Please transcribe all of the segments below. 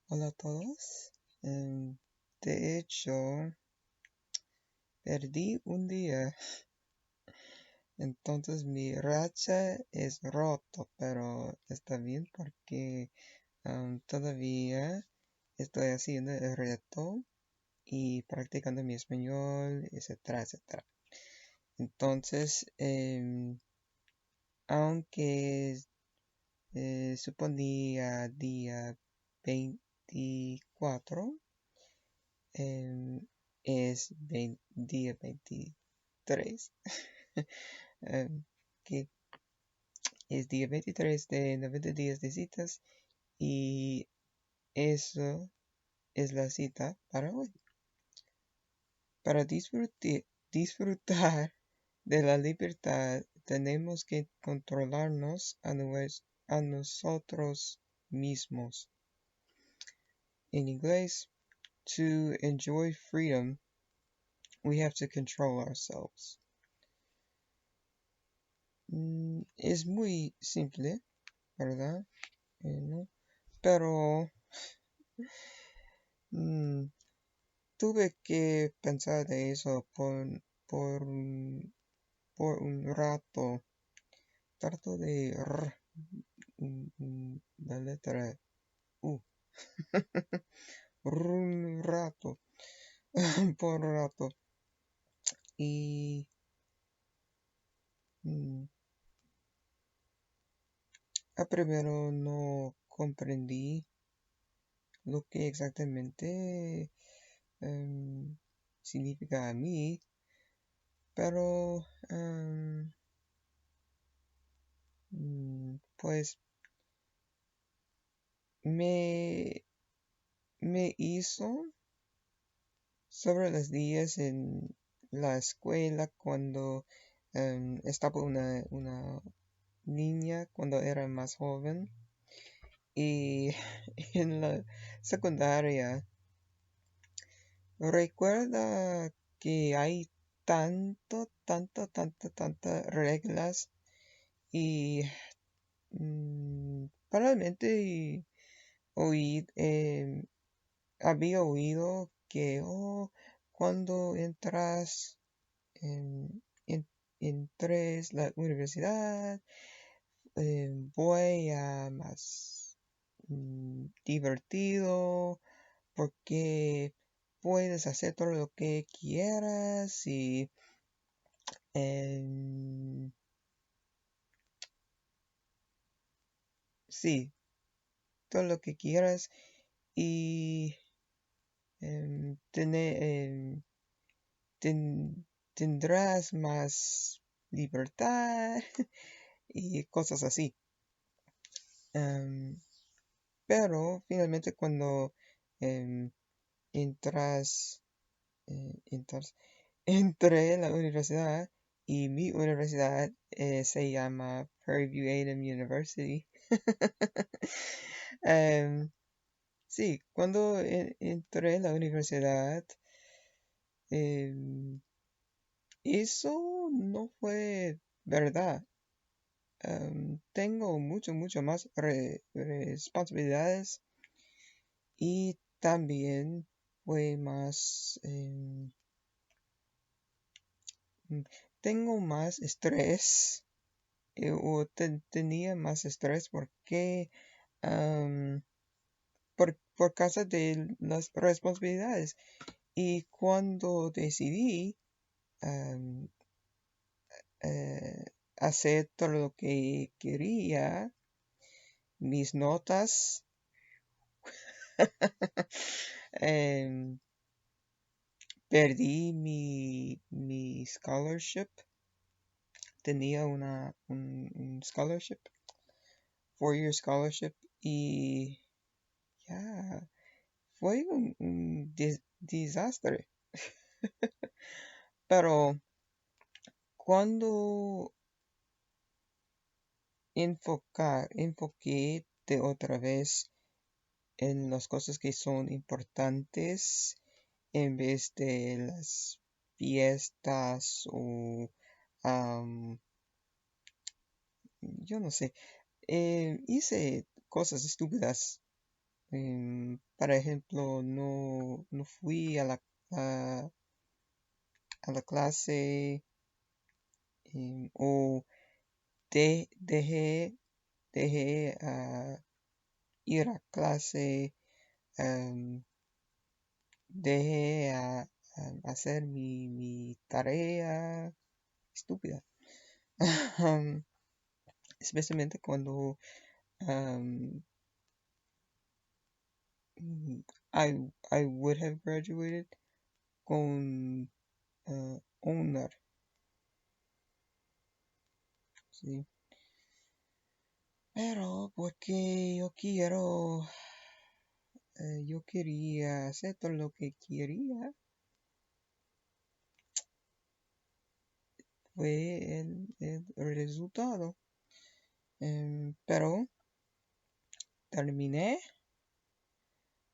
Hola a todos. De hecho, perdí un día, entonces mi racha es roto, pero está bien porque todavía estoy haciendo el reto y practicando mi español, etcétera, etcétera. Entonces, aunque suponía día 24, em, es día 23, em, que es día 23 de 90 días de citas y eso es la cita para hoy. Para disfrutar de la libertad tenemos que controlarnos a nosotros mismos. En inglés, to enjoy freedom, we have to control ourselves. Es muy simple, ¿verdad? ¿No? Pero mm, tuve que pensar de eso por, un- por un rato. Trato de la letra U. Un rato, por un rato. Y mm, a primero no comprendí lo que exactamente significa a mí, pero pues me, me hizo sobre los días en la escuela cuando estaba una niña cuando era más joven y en la secundaria recuerda que hay tantas reglas y probablemente había oído que cuando entras en, en, entres la universidad, voy a más divertido porque puedes hacer todo lo que quieras y em, sí, todo lo que quieras y tendrás más libertad y cosas así. Em, pero finalmente cuando em, entras, entras, entré en la universidad y mi universidad se llama Prairie View University. Em, sí, cuando entré en la universidad, em, eso no fue verdad. Tengo mucho más responsabilidades y también fue más, mm, tengo más estrés tenía más estrés porque am, por causa de las responsabilidades. Y cuando decidí am, eh, hacer todo lo que quería, mis notas, em, perdí mi scholarship. Tenía un scholarship, 4-year scholarship, y ya, fue un desastre. Pero cuando enfoqué de otra vez en las cosas que son importantes en vez de las fiestas o am, yo no sé, hice cosas estúpidas Por ejemplo, no fui a, a la clase, o dejé ir a clase, em, dejé hacer mi tarea estúpida. Am, Especialmente cuando um, I, I would have graduated con honor, ¿sí? Pero porque yo quería hacer todo lo que quería, fue el resultado. Pero terminé,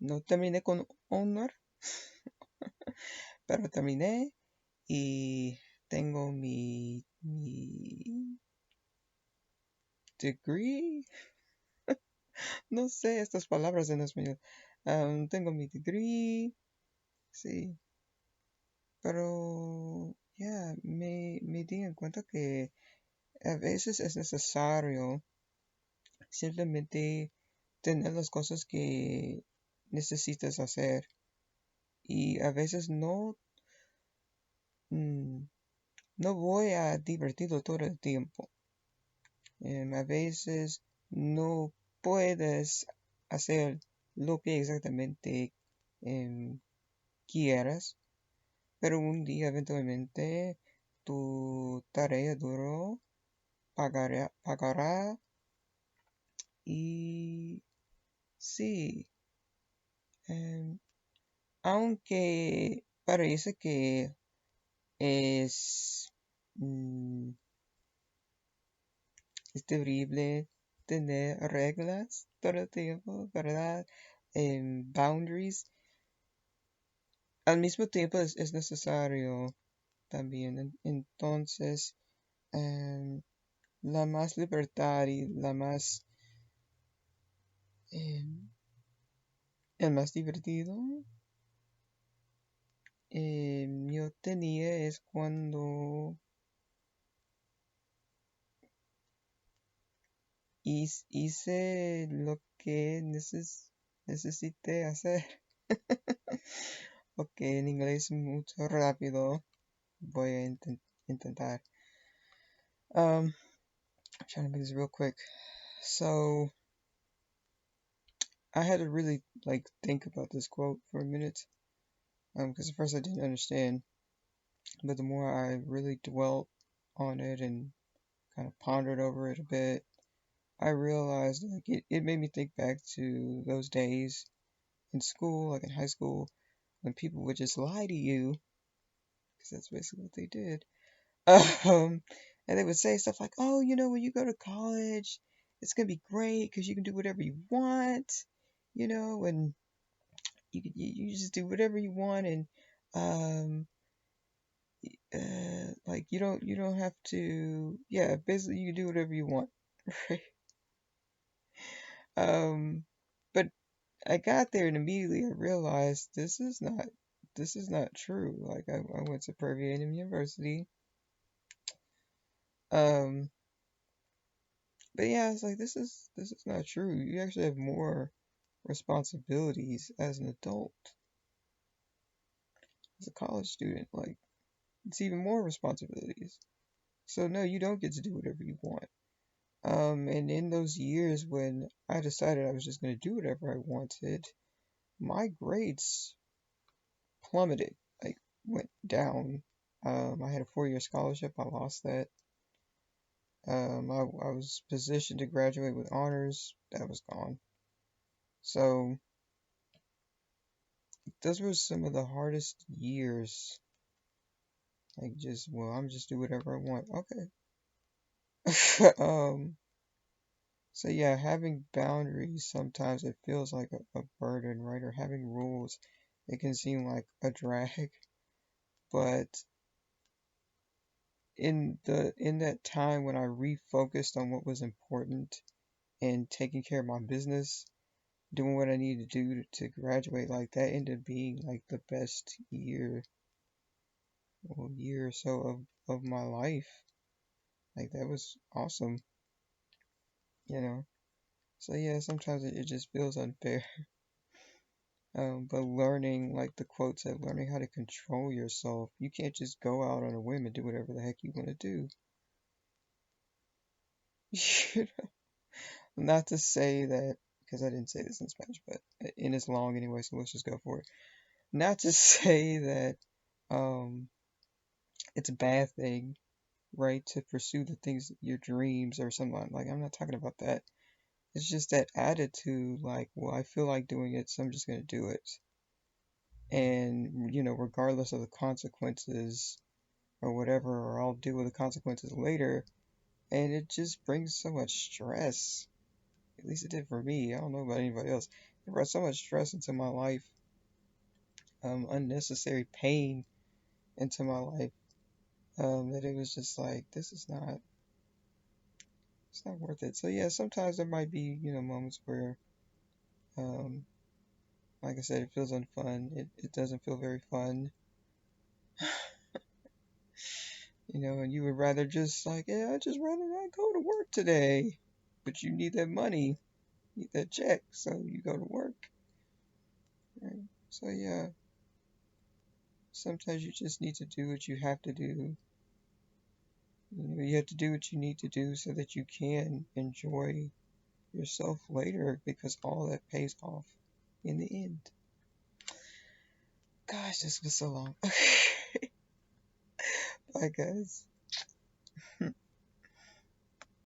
no terminé con honor, pero terminé y tengo mi degree. No sé estas palabras en español. Tengo mi degree, sí, pero ya me di en cuenta que a veces es necesario simplemente tener las cosas que necesitas hacer y a veces mm, no voy a divertirlo todo el tiempo. A veces no puedes hacer lo que exactamente em, quieras, pero un día eventualmente tu tarea duro pagará y sí, em, aunque parece que es, mm, es terrible tener reglas todo el tiempo, ¿verdad? Boundaries. Al mismo tiempo es necesario también. Entonces, em, la más libertad y em, el más divertido yo tenía es cuando hice lo que necesité hacer. Ok, en inglés mucho rápido. Voy a intentar. I'm trying to make this real quick. So I had to really like think about this quote for a minute. Because at first I didn't understand, but the more I really dwelt on it and kind of pondered over it a bit, I realized like it made me think back to those days in school, like in high school, when people would just lie to you, because that's basically what they did. Um, and they would say stuff like, "Oh, when you go to college, it's gonna be great because you can do whatever you want, and you just do whatever you want, and um, like you don't have to, yeah, basically you can do whatever you want, right?" Um, but I got there and immediately I realized this is not true. Like I went to Prairie A&M University. Um, but yeah, it's like this is not true. You actually have more responsibilities as an adult, as a college student. Like it's even more responsibilities. So no, you don't get to do whatever you want. And in those years when I decided I was just gonna do whatever I wanted, my grades plummeted, like went down. I had a 4-year scholarship. I lost that. I was positioned to graduate with honors. That was gone. So those were some of the hardest years. Like I'm just do whatever I want. Okay. So yeah, having boundaries sometimes it feels like a burden, right? Or having rules, it can seem like a drag. But in that time when I refocused on what was important and taking care of my business, doing what I needed to do to graduate, like that ended up being like the best year, well, year or so of my life. Like that was awesome, you know. So yeah, sometimes it just feels unfair. But learning, like the quote said, learning how to control yourself. You can't just go out on a whim and do whatever the heck you want to do. You know? Not to say that, because I didn't say this in Spanish, but and it's long anyway, so let's just go for it. Not to say that um it's a bad thing, right, to pursue the things, your dreams or something like. I'm not talking about that. It's just that attitude, like, well, I feel like doing it, so I'm just gonna do it. And regardless of the consequences or whatever, or I'll deal with the consequences later. And it just brings so much stress. At least it did for me. I don't know about anybody else. It brought so much stress into my life, unnecessary pain into my life, that it was just like, this is not, it's not worth it. So yeah, sometimes there might be, moments where, um, like I said, it feels unfun. It doesn't feel very fun, and you would rather just like, yeah, I'd just rather not go to work today. But you need that money, you need that check, so you go to work. Right? So yeah, sometimes you just need to do what you have to do. You have to do what you need to do so that you can enjoy yourself later, because all that pays off in the end. Gosh, this was so long. Bye, guys.